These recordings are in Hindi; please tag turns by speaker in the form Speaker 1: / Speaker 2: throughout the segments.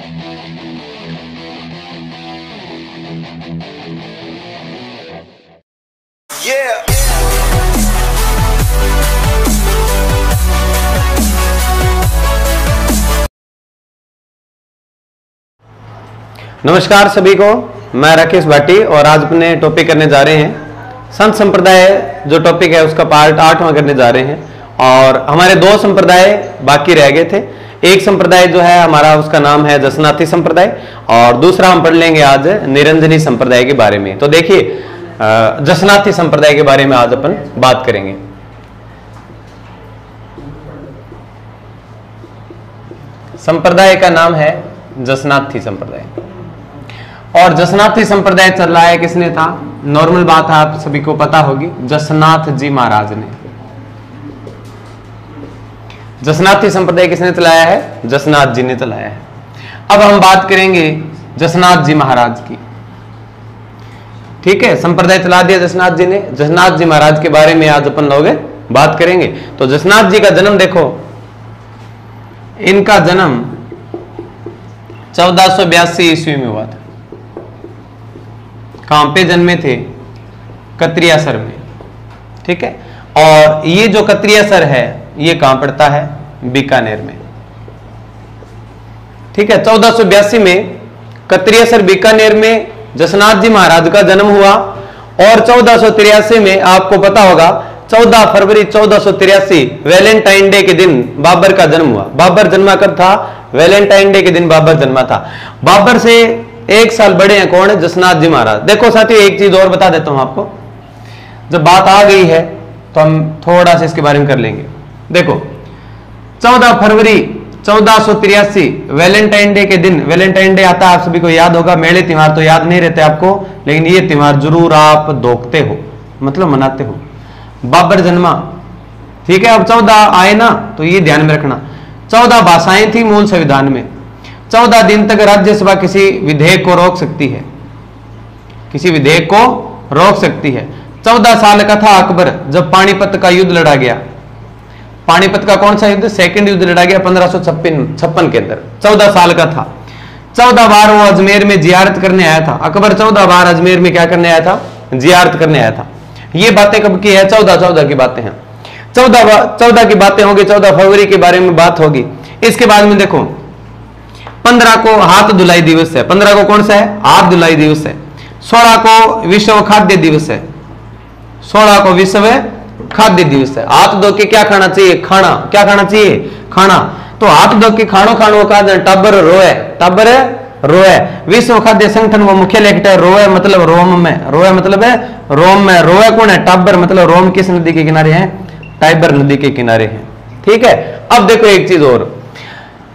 Speaker 1: नमस्कार सभी को, मैं राकेश भाटी और आज अपने टॉपिक करने जा रहे हैं संत संप्रदाय। जो टॉपिक है उसका पार्ट 8वां करने जा रहे हैं और हमारे 2 संप्रदाय बाकी रह गए थे। एक संप्रदाय जो है हमारा उसका नाम है जसनाथी संप्रदाय और दूसरा हम पढ़ लेंगे आज निरंजनी संप्रदाय के बारे में। तो देखिए जसनाथी संप्रदाय के बारे में आज अपन बात करेंगे। संप्रदाय का नाम है जसनाथी संप्रदाय और जसनाथी संप्रदाय चल रहा है किसने था? नॉर्मल बात है, आप सभी को पता होगी, जसनाथ जी महाराज ने। जसनाथी संप्रदाय किसने चलाया है? जसनाथ जी ने चलाया है। अब हम बात करेंगे जसनाथ जी महाराज की। ठीक है, संप्रदाय चला दिया जसनाथ जी ने। जसनाथ जी महाराज के बारे में आज अपन लोग बात करेंगे। तो जसनाथ जी का जन्म देखो, इनका जन्म 1482 ईस्वी में हुआ था। कहां पे जन्मे थे? कत्रियासर में। ठीक है, और ये जो कत्रियासर है ये कहां पड़ता है? बीकानेर में। ठीक है, 1482 में कत्रियासर बीकानेर में जसनाथ जी महाराज का जन्म हुआ और 1483 में आपको पता होगा 14 फरवरी 1483 वैलेंटाइन डे के दिन बाबर का जन्म हुआ। बाबर जन्मा कब था? वैलेंटाइन डे के दिन बाबर जन्मा था। बाबर से 1 साल बड़े हैं कौन? जसनाथ जी महाराज। देखो साथियों, एक चीज और बता देता हूं आपको, जब बात आ गई है तो हम थोड़ा सा इसके बारे में कर लेंगे। देखो 14 फरवरी 1483 वैलेंटाइन डे के दिन, वैलेंटाइन डे आता है आप सभी को याद होगा। मेले त्योहार तो याद नहीं रहते आपको, लेकिन ये त्योहार जरूर आप धोखते हो, मतलब मनाते हो। बाबर जन्मा, ठीक है। अब 14 आए ना, तो ये ध्यान में रखना, 14 भाषाएं थी मूल संविधान में। 14 दिन तक राज्यसभा किसी विधेयक को रोक सकती है, किसी विधेयक को रोक सकती है। 14 साल का था अकबर जब पानीपत का युद्ध लड़ा गया। पानीपत का कौन सा युद्ध? सेकंड युद्ध लड़ा गया 1556 के अंदर। 14 साल का था। 14 बार वो अजमेर में जियारत करने आया था। अकबर 14 बार अजमेर में क्या करने आया था? जियारत करने आया था। ये बातें कब की है? 14 की बातें हैं। 14 की बातें होगी। 14 फरवरी के बारे में बात होगी। इसके बाद में देखो 15 को हाथ धुलाई दिवस है। 15 को कौन सा है? हाथ धुलाई दिवस है। 16 को विश्व खाद्य दिवस है। 16 को विश्व खाद्य दिवस है। हाथ धो के क्या खाना चाहिए? खाना। क्या खाना चाहिए? खाना। तो हाथ धो के खानो का टाबर रोए, टाबर रोए। विश्व खाद्य संगठन वो मुख्य लेखट रोए मतलब रोम में, रोए मतलब है रोम में। रोए कौन है? टाबर मतलब रोम किस नदी के किनारे है? टाइबर नदी के किनारे है। ठीक है। अब देखो एक चीज और,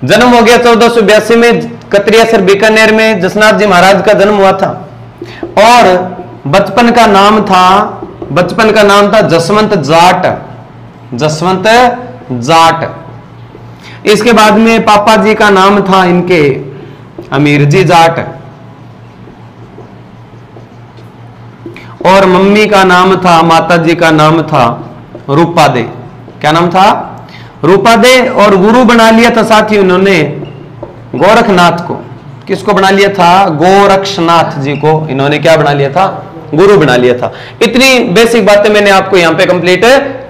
Speaker 1: जन्म हो गया 1482 में कत्रियासर बीकानेर में जसनाथ जी महाराज का जन्म हुआ था और बचपन का नाम था जसवंत जाट। जसवंत जाट। इसके बाद में पापा जी का नाम था इनके अमीर जी जाट और मम्मी का नाम था, माता जी का नाम था रूपा दे। क्या नाम था? रूपा दे। और गुरु बना लिया था साथियों इन्होंने गोरखनाथ को। किसको बना लिया था? गोरक्षनाथ जी को इन्होंने क्या बना लिया था? गुरु बना लिया था। इतनी बेसिक बातें मैंने आपको यहां पे कंप्लीट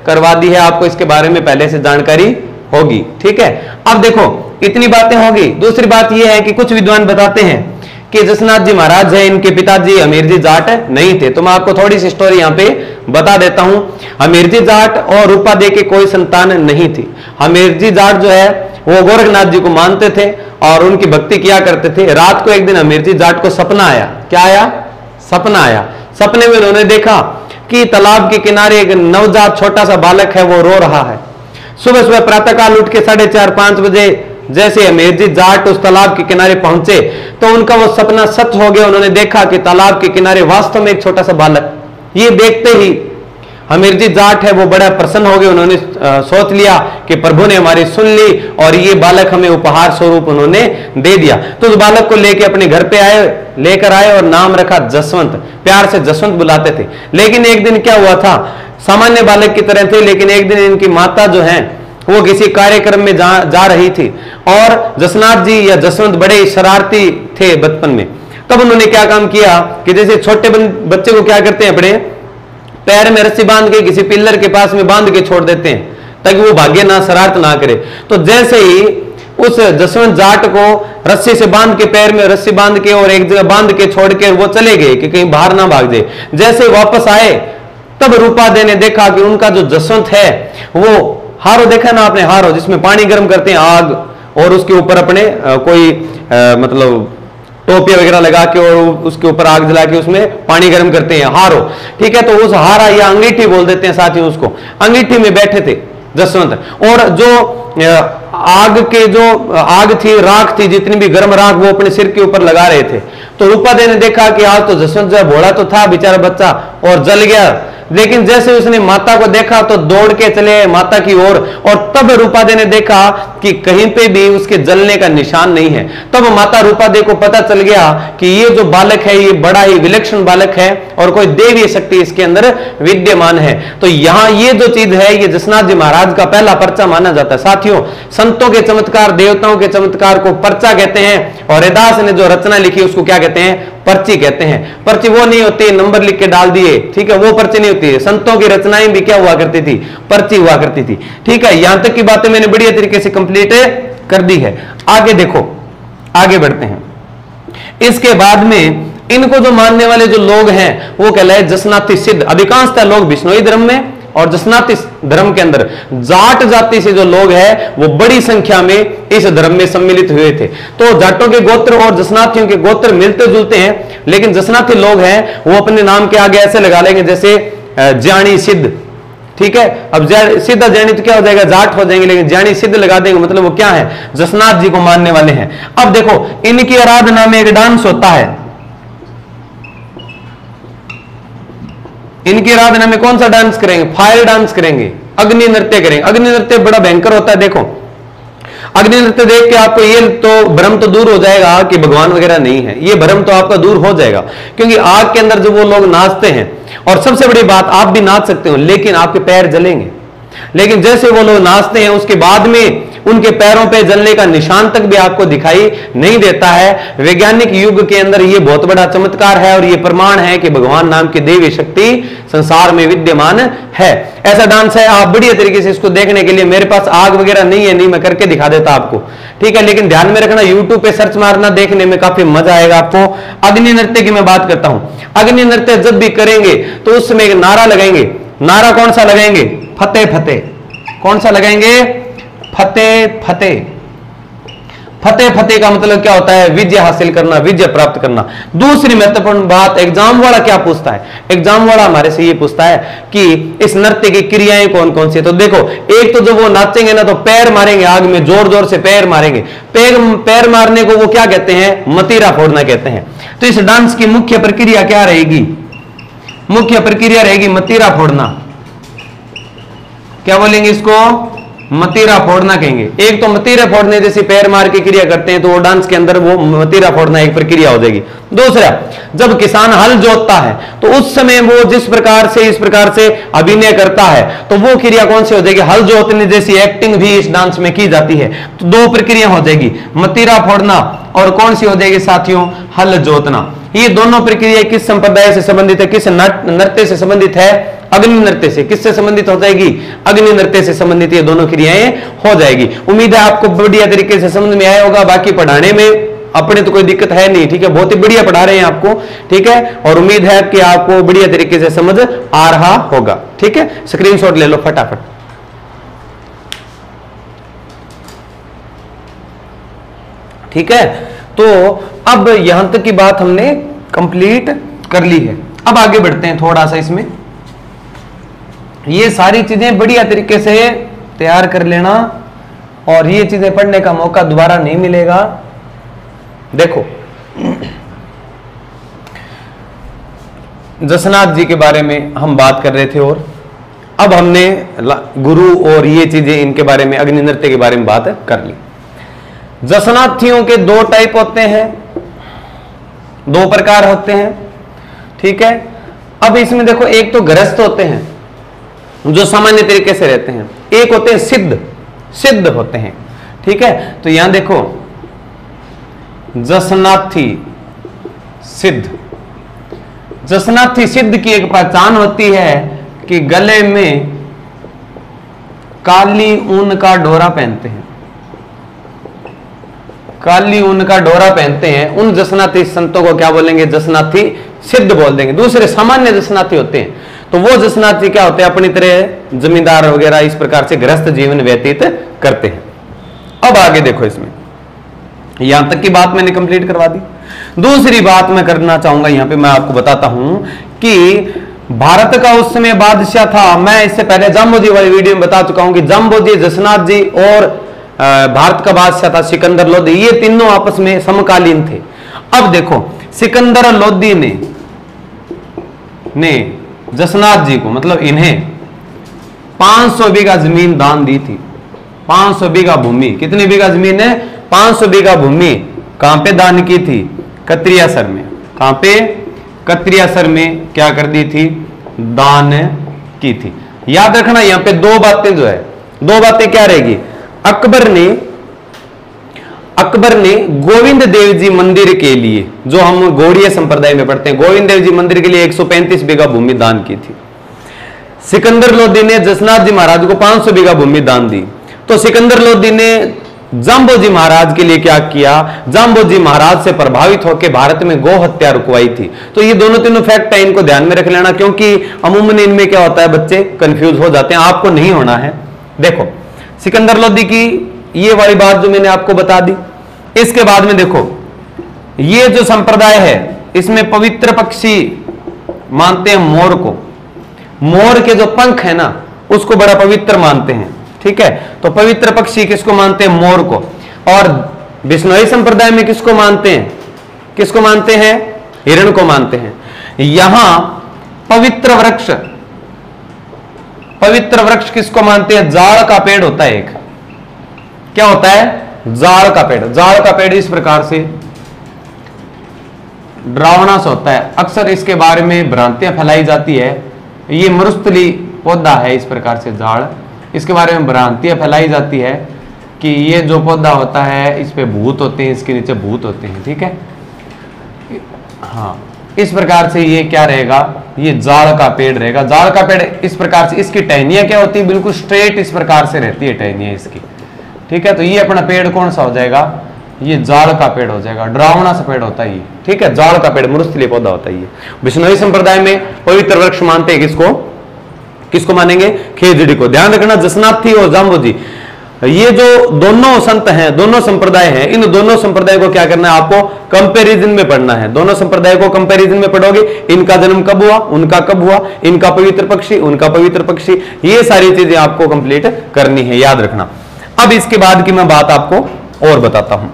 Speaker 1: करवा दी है, आपको इसके बारे में पहले से जानकारी होगी। ठीक है। अब देखो इतनी बातें होगी। दूसरी बात यह है कि कुछ विद्वान बताते हैं कि जसनाथ जी महाराज है, इनके पिताजी अमीर जी जाट नहीं थे। तो मैं आपको थोड़ी सी स्टोरी यहां पे बता देता हूं। अमीर जी जाट और रूपा दे के कोई संतान नहीं थी। अमीर जी जाट जो है वो गोरखनाथ जी को मानते थे और उनकी भक्ति किया करते थे। रात को एक दिन अमीर जी जाट को सपना आया। क्या आया? सपना आया। सपने में उन्होंने देखा कि तालाब के किनारे एक नवजात छोटा सा बालक है, वो रो रहा है। सुबह प्रातःकाल उठ के 4:30-5 बजे जैसे अमीर जी जाट उस तालाब के किनारे पहुंचे तो उनका वो सपना सच हो गया। उन्होंने देखा कि तालाब के किनारे वास्तव में एक छोटा सा बालक। ये देखते ही अमीर जी जाट है वो बड़ा प्रसन्न हो गए। उन्होंने सोच लिया कि प्रभु ने हमारी सुन ली और ये बालक हमें उपहार स्वरूप उन्होंने दे दिया। तो उस बालक को लेके अपने घर पे लेकर आए और नाम रखा जसवंत। प्यार से जसवंत बुलाते थे। लेकिन एक दिन क्या हुआ था, सामान्य बालक की तरह थे, लेकिन एक दिन इनकी माता जो है वो किसी कार्यक्रम में जा रही थी और जसनाथ जी या जसवंत बड़े शरारती थे बचपन में। तब उन्होंने क्या काम किया कि जैसे छोटे बच्चे को क्या करते हैं, अपने पैर में रस्सी बांध के किसी पिल्लर के पास में बांध के छोड़ देते हैं ताकि वो भागे ना, शरारत ना करे। तो जैसे ही उस जसवंत जाट को रस्सी से बांध के, पैर में रस्सी बांध के और एक जगह बांध के छोड़ के वो चले गए कि कहीं बाहर ना भाग जाए, जैसे वापस आए तब रूपा दे ने देखा कि उनका जो जसवंत है वो हारो, देखा ना आपने हारो जिसमें पानी गर्म करते हैं आग, और उसके ऊपर अपने कोई मतलब टोपिया वगैरह लगा के और उसके ऊपर आग जला के उसमें पानी गर्म करते हैं, हारो, ठीक है। तो उस हारा या अंगीठी बोल देते हैं साथियों उसको, अंगीठी में बैठे थे जसवंत, और जो आग के जो आग थी, राख थी, जितनी भी गर्म राख वो अपने सिर के ऊपर लगा रहे थे। तो रूपा दे ने देखा कि आज तो जसवंत जो भोला तो था बेचारा बच्चा और जल गया, लेकिन जैसे उसने माता को देखा तो दौड़ के चले माता की ओर, और तब रूपा दे ने देखा कि कहीं पे भी उसके जलने का निशान नहीं है। तब माता रूपा दे को पता चल गया कि ये जो बालक है ये बड़ा ही विलक्षण बालक है और कोई देवी शक्ति इसके अंदर विद्यमान है। तो यहां ये जो चीज है ये जसनाथ जी महाराज का पहला पर्चा माना जाता है। साथियों, संतों के चमत्कार, देवताओं के चमत्कार को पर्चा कहते हैं, और रैदास ने जो रचना लिखी उसको क्या कहते हैं, पर्ची कहते हैं। पर्ची वो नहीं होती नंबर लिख के डाल दिए, ठीक है, वो पर्ची नहीं होती है। संतों की रचनाएं भी क्या हुआ करती थी, पर्ची हुआ करती थी, ठीक है। यहां तक की बातें मैंने बढ़िया तरीके से कंप्लीट कर दी है। आगे देखो, आगे बढ़ते हैं। इसके बाद में इनको जो मानने वाले जो लोग हैं वो कहलाए जसनाथी सिद्ध। अधिकांशतः लोग बिश्नोई धर्म में और जसनाथी धर्म के अंदर जाट जाति से जो लोग हैं वो बड़ी संख्या में इस धर्म में सम्मिलित हुए थे। तो जाटों के गोत्र और जसनाथियों के गोत्र मिलते जुलते हैं, लेकिन जसनाथी लोग हैं वो अपने नाम के आगे ऐसे लगा लेंगे जैसे ज्ञानी सिद्ध, ठीक है। अब सीधा ज्ञानी तो क्या हो जाएगा, जाट हो जाएंगे, लेकिन ज्ञानी सिद्ध लगा देंगे, मतलब वो क्या है, जसनाथ जी को मानने वाले हैं। अब देखो इनकी आराधना में एक डांस होता है। इनकी आराधना में कौन सा डांस करेंगे, फायर डांस करेंगे, अग्नि नृत्य करेंगे। अग्नि नृत्य बड़ा भयंकर होता है। देखो अग्नि नृत्य देख के आपको ये तो भ्रम तो दूर हो जाएगा कि भगवान वगैरह नहीं है, ये भ्रम तो आपका दूर हो जाएगा, क्योंकि आग के अंदर जो वो लोग नाचते हैं, और सबसे बड़ी बात आप भी नाच सकते हो लेकिन आपके पैर जलेंगे। लेकिन जैसे वो लोग नाचते हैं उसके बाद में उनके पैरों पे जलने का निशान तक भी आपको दिखाई नहीं देता है। वैज्ञानिक युग के अंदर ये बहुत बड़ा चमत्कार है और ये प्रमाण है कि भगवान नाम की देवी शक्ति संसार में विद्यमान है। ऐसा डांस है, आप बढ़िया तरीके से इसको देखने के लिए, मेरे पास आग वगैरह नहीं है, नहीं मैं करके दिखा देता आपको, ठीक है, लेकिन ध्यान में रखना यूट्यूब पे सर्च मारना, देखने में काफी मजा आएगा आपको। अग्नि नृत्य की मैं बात करता हूं। अग्नि नृत्य जब भी करेंगे तो उस समय एक नारा लगाएंगे। नारा कौन सा लगाएंगे, फतेह फतेह। कौन सा लगाएंगे, फतेह फतेह। फतेह फतेह का मतलब क्या होता है, विजय हासिल करना, विजय प्राप्त करना। दूसरी महत्वपूर्ण बात, एग्जाम वाला क्या पूछता है, एग्जाम वाला हमारे से ये पूछता है कि इस नृत्य की क्रियाएं कौन कौन सी है। तो देखो एक तो जब वो नाचेंगे ना तो पैर मारेंगे आग में, जोर जोर से पैर मारेंगे। पैर मारने को वो क्या कहते हैं, मतीरा फोड़ना कहते हैं। तो इस डांस की मुख्य प्रक्रिया क्या रहेगी, मुख्य प्रक्रिया रहेगी मतीरा फोड़ना। क्या बोलेंगे इसको, मतीरा फोड़ना कहेंगे। एक तो मतीरा फोड़ने जैसे पैर मार के क्रिया करते हैं तो वो डांस के अंदर वो मतीरा फोड़ना एक प्रक्रिया हो जाएगी। दूसरा, जब किसान हल जोतता है तो उस समय वो जिस प्रकार से इस प्रकार से अभिनय करता है तो वो क्रिया कौन सी हो जाएगी, हल जोतने जैसी एक्टिंग भी इस डांस में की जाती है। तो दो प्रक्रिया हो जाएगी, मतीरा फोड़ना और कौन सी हो जाएगी साथियों, हल जोतना। ये दोनों प्रक्रिया किस संप्रदाय से संबंधित है, किस नृत्य से संबंधित है, अग्नि नृत्य से। किससे संबंधित हो जाएगी, अग्नि नृत्य से संबंधित ये दोनों क्रियाएं हो जाएगी। उम्मीद है आपको बढ़िया तरीके से समझ में आया होगा। बाकी पढ़ाने में अपने तो कोई दिक्कत है नहीं, ठीक है, बहुत ही बढ़िया पढ़ा रहे हैं आपको, ठीक है, और उम्मीद है कि आपको बढ़िया तरीके से समझ आ रहा होगा, ठीक है। स्क्रीनशॉट ले लो फटाफट। ठीक है, तो अब यहां तक की बात हमने कंप्लीट कर ली है। अब आगे बढ़ते हैं थोड़ा सा इसमें। ये सारी चीजें बढ़िया तरीके से तैयार कर लेना और ये चीजें पढ़ने का मौका दोबारा नहीं मिलेगा। देखो जसनाथ जी के बारे में हम बात कर रहे थे और अब हमने गुरु और ये चीजें इनके बारे में, अग्नि नृत्य के बारे में बात कर ली। जसनाथियों के दो टाइप होते हैं, दो प्रकार होते हैं, ठीक है। अब इसमें देखो एक तो गृहस्थ होते हैं जो सामान्य तरीके से रहते हैं, एक होते हैं सिद्ध। सिद्ध होते हैं। ठीक है, तो यहां देखो जसनाथी सिद्ध, जसनाथी सिद्ध की एक पहचान होती है कि गले में काली ऊन का डोरा पहनते हैं, काली ऊन का डोरा पहनते हैं। उन जसनाथी संतों को क्या बोलेंगे? जसनाथी सिद्ध बोल देंगे। दूसरे सामान्य जसनाथी होते हैं, तो वो जसनाथी क्या होते हैं? अपनी तरह जमींदार वगैरह इस प्रकार से गृहस्थ जीवन व्यतीत करते हैं। अब आगे देखो, इसमें यहां तक की बात मैंने कंप्लीट करवा दी। दूसरी बात मैं करना चाहूंगा, यहां पे मैं आपको बताता हूं कि भारत का उस समय बादशाह था। मैं इससे पहले जाम्बोजी वाली वीडियो में बता चुका हूं कि जाम्बोजी, जसनाथ जी और भारत का बादशाह था सिकंदर लोदी, ये तीनों आपस में समकालीन थे। अब देखो, सिकंदर लोदी ने जसनाथ जी को, मतलब इन्हें 500 बीघा जमीन दान दी थी। 500 बीघा भूमि, कितनी बीघा जमीन है? 500 बीघा भूमि। कहां पे दान की थी? कत्रियासर में। कहां पे? कत्रियासर में क्या कर दी थी? दान की थी। याद रखना यहां पे दो बातें जो है, दो बातें क्या रहेगी? अकबर ने गोविंद देव जी मंदिर के लिए, जो हम गौड़ीय संप्रदाय में पढ़ते हैं, गोविंद देव जी मंदिर के लिए 135 बीघा भूमि दान की थी। सिकंदर लोदी ने जसनाथ जी महाराज को 500 बीघा भूमि दान दी। तो सिकंदर लोदी ने जाम्बोजी महाराज के लिए क्या किया? जाम्बोजी महाराज से प्रभावित होकर भारत में गौ हत्या रुकवाई थी। तो ये दोनों तीनों फैक्ट है, इनको ध्यान में रख लेना, क्योंकि अमूमन इनमें क्या होता है, बच्चे कंफ्यूज हो जाते हैं। आपको नहीं होना है। देखो, सिकंदर लोदी की ये वाली बात जो मैंने आपको बता दी। इसके बाद में देखो, ये जो संप्रदाय है इसमें पवित्र पक्षी मानते हैं मोर को। मोर के जो पंख है ना, उसको बड़ा पवित्र मानते हैं। ठीक है, तो पवित्र पक्षी किसको मानते हैं? मोर को। और बिश्नोई संप्रदाय में किसको मानते हैं? किसको मानते हैं? हिरण को मानते हैं। यहां पवित्र वृक्ष किसको मानते हैं? जाड़ का पेड़ होता है एक। क्या होता है? जाड़ का पेड़। जाड़ का पेड़ इस प्रकार से डरावना सा होता है। अक्सर इसके बारे में भ्रांतियां फैलाई जाती है। ये मरुस्थली पौधा है, इस प्रकार से जाड़, इसके बारे में भ्रांतियां फैलाई जाती है कि ये जो पौधा होता है इस पे भूत होते हैं, इसके नीचे भूत होते हैं। ठीक है, हाँ, इस प्रकार से ये क्या रहेगा? ये जाड़ का पेड़ रहेगा। जाड़ का पेड़ इस प्रकार से, इसकी टहनियां क्या होती है? बिल्कुल स्ट्रेट इस प्रकार से रहती है टहनियां इसकी। ठीक है, तो ये अपना पेड़ कौन सा हो जाएगा? ये जाड़ का पेड़ हो जाएगा। डरावना सा पेड़ होता है ये। ठीक है, जाड़ का पेड़ मरुस्थलीय पौधा होता है ये। बिश्नोई संप्रदाय में पवित्र वृक्ष मानते हैं किसको? किसको मानेंगे? खेजड़ी को। ध्यान रखना, जसनाथी और जाम्बोजी, ये जो दोनों संत हैं, दोनों संप्रदाय हैं, इन दोनों संप्रदाय को क्या करना है? आपको कंपैरिजन में पढ़ना है। दोनों संप्रदाय को कंपैरिजन में पढ़ोगे, इनका जन्म कब हुआ, उनका कब हुआ, इनका पवित्र पक्षी, उनका पवित्र पक्षी, ये सारी चीजें आपको कंप्लीट करनी है, याद रखना। अब इसके बाद की मैं बात आपको और बताता हूं।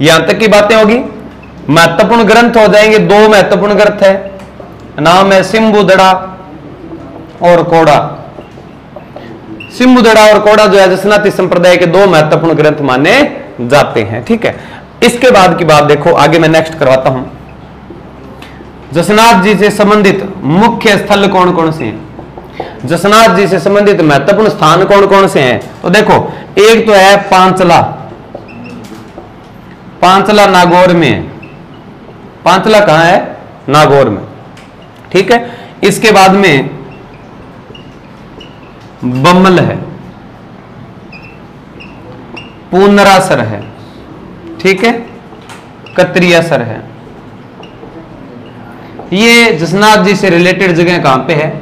Speaker 1: यहां तक की बातें होगी। महत्वपूर्ण ग्रंथ हो जाएंगे, दो महत्वपूर्ण ग्रंथ है, नाम है सिंबुदड़ा और कोड़ा। सिंबुदड़ा और कोड़ा जो है जसनाथी संप्रदाय के दो महत्वपूर्ण ग्रंथ माने जाते हैं। ठीक है, इसके बाद की बात देखो, आगे मैं नेक्स्ट करवाता हूं। जसनाथ जी से संबंधित मुख्य स्थल कौन कौन से हैं? जसनाथ जी से संबंधित महत्वपूर्ण स्थान कौन कौन से हैं? तो देखो, एक तो है पांचला। पांचला नागौर में है। पांचला कहां है? नागौर में। ठीक है, इसके बाद में बम्मल है, पूनरासर है, ठीक है, कत्रियासर है। ये जसनाथ जी से रिलेटेड जगह कहां पे है?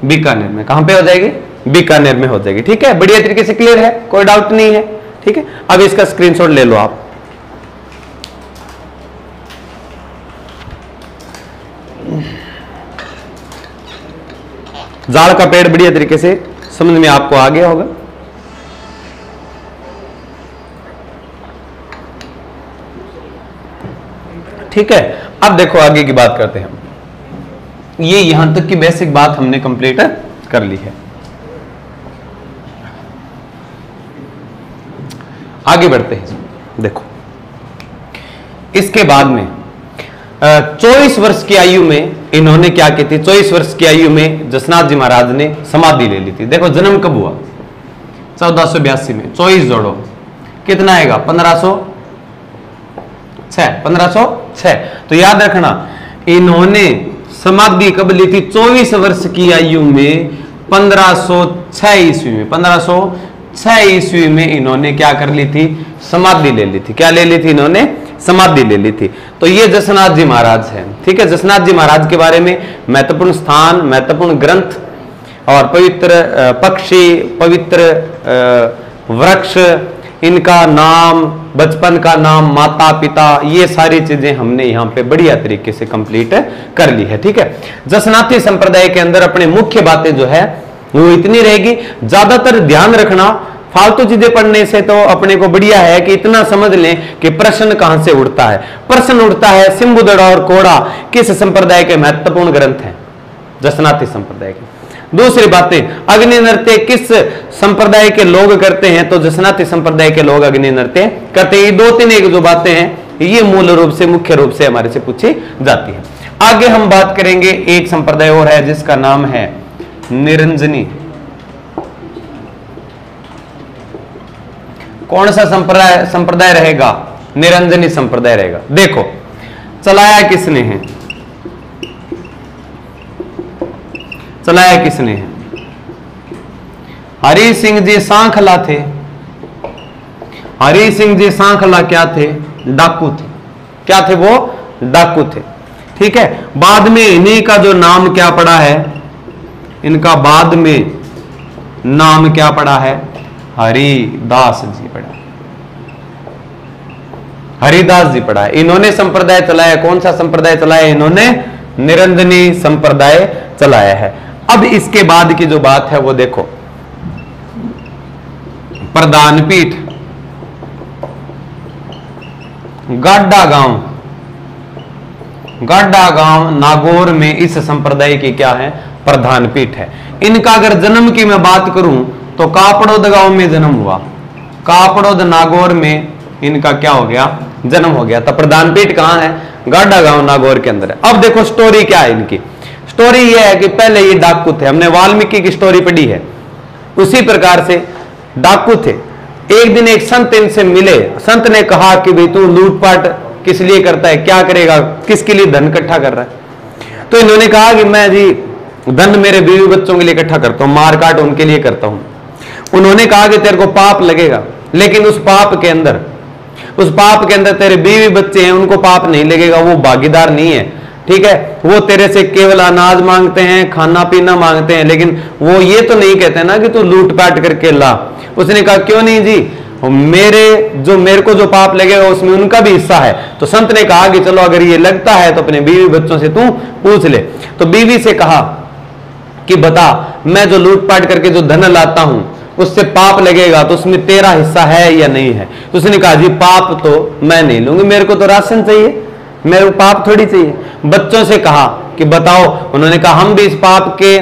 Speaker 1: बीकानेर में। कहां पे हो जाएगी? बीकानेर में हो जाएगी। ठीक है, बढ़िया तरीके से क्लियर है, कोई डाउट नहीं है। ठीक है, अब इसका स्क्रीनशॉट ले लो आप। जाड़ का पेड़ बढ़िया तरीके से समझ में आपको आ गया होगा। ठीक है, अब देखो आगे की बात करते हैं। ये यहां तक की बेसिक बात हमने कंप्लीट कर ली है। आगे बढ़ते हैं। देखो, इसके बाद में 24 वर्ष की आयु में इन्होंने क्या की थी? 24 वर्ष की आयु में जसनाथ जी महाराज ने समाधि ले ली थी। देखो, जन्म कब हुआ? 1482 में 24 जोड़ो, कितना आएगा 1506। तो याद रखना इन्होंने समाधि कब ली थी? 24 वर्ष की आयु में 1506 ईस्वी में। 1506 ईस्वी में इन्होंने क्या कर ली थी? समाधि ले ली थी। क्या ले ली थी इन्होंने? समाधि ले ली थी। तो ये जसनाथ जी महाराज हैं। ठीक है, जसनाथ जी महाराज के बारे में महत्वपूर्ण स्थान, महत्वपूर्ण ग्रंथ और पवित्र पक्षी, पवित्र वृक्ष, इनका नाम, बचपन का नाम, माता पिता, ये सारी चीजें हमने यहाँ पे बढ़िया तरीके से कंप्लीट कर ली है। ठीक है, जसनाथी संप्रदाय के अंदर अपने मुख्य बातें जो है वो इतनी रहेगी। ज्यादातर ध्यान रखना, फालतू चीजें पढ़ने से तो अपने को बढ़िया है कि इतना समझ लें कि प्रश्न कहां से उठता है। प्रश्न उठता है सिंबुदड़ा और कोड़ा किस संप्रदाय के महत्वपूर्ण ग्रंथ हैं? जसनाथी संप्रदाय के। दूसरी बातें, अग्नि नृत्य किस संप्रदाय के लोग करते हैं? तो जसनाथी संप्रदाय के लोग अग्नि नृत्य करते हैं। 2-3 एक जो बातें हैं ये मूल रूप से, मुख्य रूप से हमारे से पूछी जाती है। आगे हम बात करेंगे, एक संप्रदाय और है जिसका नाम है निरंजनी। कौन सा संप्रदाय रहेगा? निरंजनी संप्रदाय रहेगा। देखो चलाया किसने है? चलाया किसने है? हरि सिंह जी सांखला थे। हरि सिंह जी सांखला क्या थे? डाकू थे। क्या थे वो? डाकू थे। ठीक है, बाद में इन्हीं का जो नाम क्या पड़ा है? इनका बाद में नाम क्या पड़ा है? हरिदास जी पड़ा। हरिदास जी पड़ा है। इन्होंने संप्रदाय चलाया। कौन सा संप्रदाय चलाया इन्होंने? निरंजनी संप्रदाय चलाया है। अब इसके बाद की जो बात है वो देखो, प्रधान पीठ गाड्डा गांव नागौर में इस संप्रदाय की क्या है? प्रधान पीठ है। इनका अगर जन्म की मैं बात करूं तो कापड़ोद गांव में जन्म हुआ। कापड़ोद नागौर में इनका क्या हो गया? जन्म हो गया। तो प्रधान पीठ कहां है? गाड्डा गांव नागौर के अंदर है। अब देखो स्टोरी क्या है इनकी। स्टोरी यह है कि पहले ये डाकू थे। हमने वाल्मीकि की स्टोरी पढ़ी है, उसी प्रकार से डाकू थे। एक दिन एक संत इनसे मिले। संत ने कहा कि भाई तू लूटपाट किस लिए करता है? क्या करेगा? किसके लिए धन इकट्ठा कर रहा है? तो इन्होंने कहा कि मैं जी धन मेरे बीवी बच्चों के लिए इकट्ठा करता हूं, मार काट उनके लिए करता हूं। उन्होंने कहा कि तेरे को पाप लगेगा, लेकिन उस पाप के अंदर तेरे बीवी बच्चे हैं, उनको पाप नहीं लगेगा, वो भागीदार नहीं है। ठीक है, वो तेरे से केवल अनाज मांगते हैं, खाना पीना मांगते हैं, लेकिन वो ये तो नहीं कहते ना कि तू लूटपाट करके ला। उसने कहा क्यों नहीं जी, मेरे को जो पाप लगेगा उसमें उनका भी हिस्सा है। तो संत ने कहा कि चलो अगर ये लगता है तो अपने बीवी बच्चों से तू पूछ ले। तो बीवी से कहा कि बता, मैं जो लूटपाट करके जो धन लाता हूं उससे पाप लगेगा तो उसमें तेरा हिस्सा है या नहीं है? तो उसने कहा जी पाप तो मैं नहीं लूंगी, मेरे को तो राशन चाहिए, मेरे को पाप थोड़ी चाहिए। बच्चों से कहा कि बताओ। उन्होंने कहा हम भी इस पाप के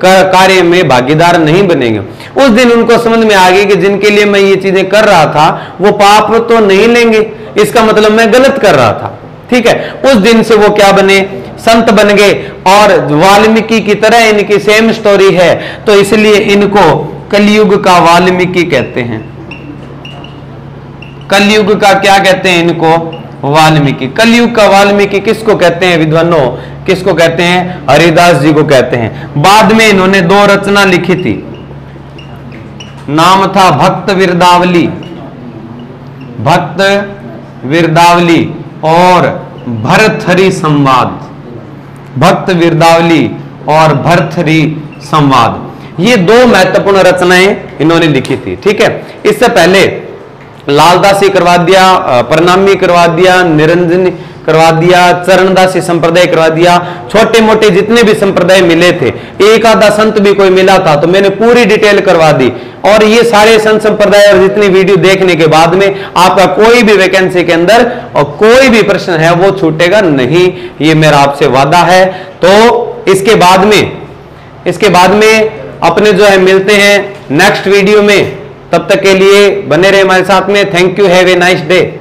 Speaker 1: कार्य में भागीदार नहीं बनेंगे। उस दिन उनको समझ में आ गई कि जिनके लिए मैं ये चीजें कर रहा था वो पाप तो नहीं लेंगे, इसका मतलब मैं गलत कर रहा था। ठीक है, उस दिन से वो क्या बने? संत बन गए। और वाल्मीकि की तरह इनकी सेम स्टोरी है, तो इसलिए इनको कलयुग का वाल्मीकि कहते हैं। कलयुग का क्या कहते हैं इनको? वाल्मीकि। कलयुग का वाल्मीकि किसको कहते हैं विद्वानों? किसको कहते हैं? हरिदास जी को कहते हैं। बाद में इन्होंने 2 रचना लिखी थी। नाम था भक्त विरदावली, भक्त विरदावली और भरथरी संवाद। भक्त विरदावली और भरथरी संवाद, ये 2 महत्वपूर्ण रचनाएं इन्होंने लिखी थी। ठीक है, इससे पहले लालदासी करवा दिया, प्रणामी करवा दिया, निरंजनी करवा दिया, चरणदासी संप्रदाय करवा दिया, छोटे मोटे जितने भी संप्रदाय मिले थे, एक आधा संत भी कोई मिला था तो मैंने पूरी डिटेल करवा दी। और ये सारे संत संप्रदाय और जितनी वीडियो देखने के बाद में आपका कोई भी वैकेंसी के अंदर और कोई भी प्रश्न है वो छूटेगा नहीं, ये मेरा आपसे वादा है। तो इसके बाद में अपने जो है मिलते हैं नेक्स्ट वीडियो में। तब तक के लिए बने रहे हमारे साथ में। Thank you, have a nice day.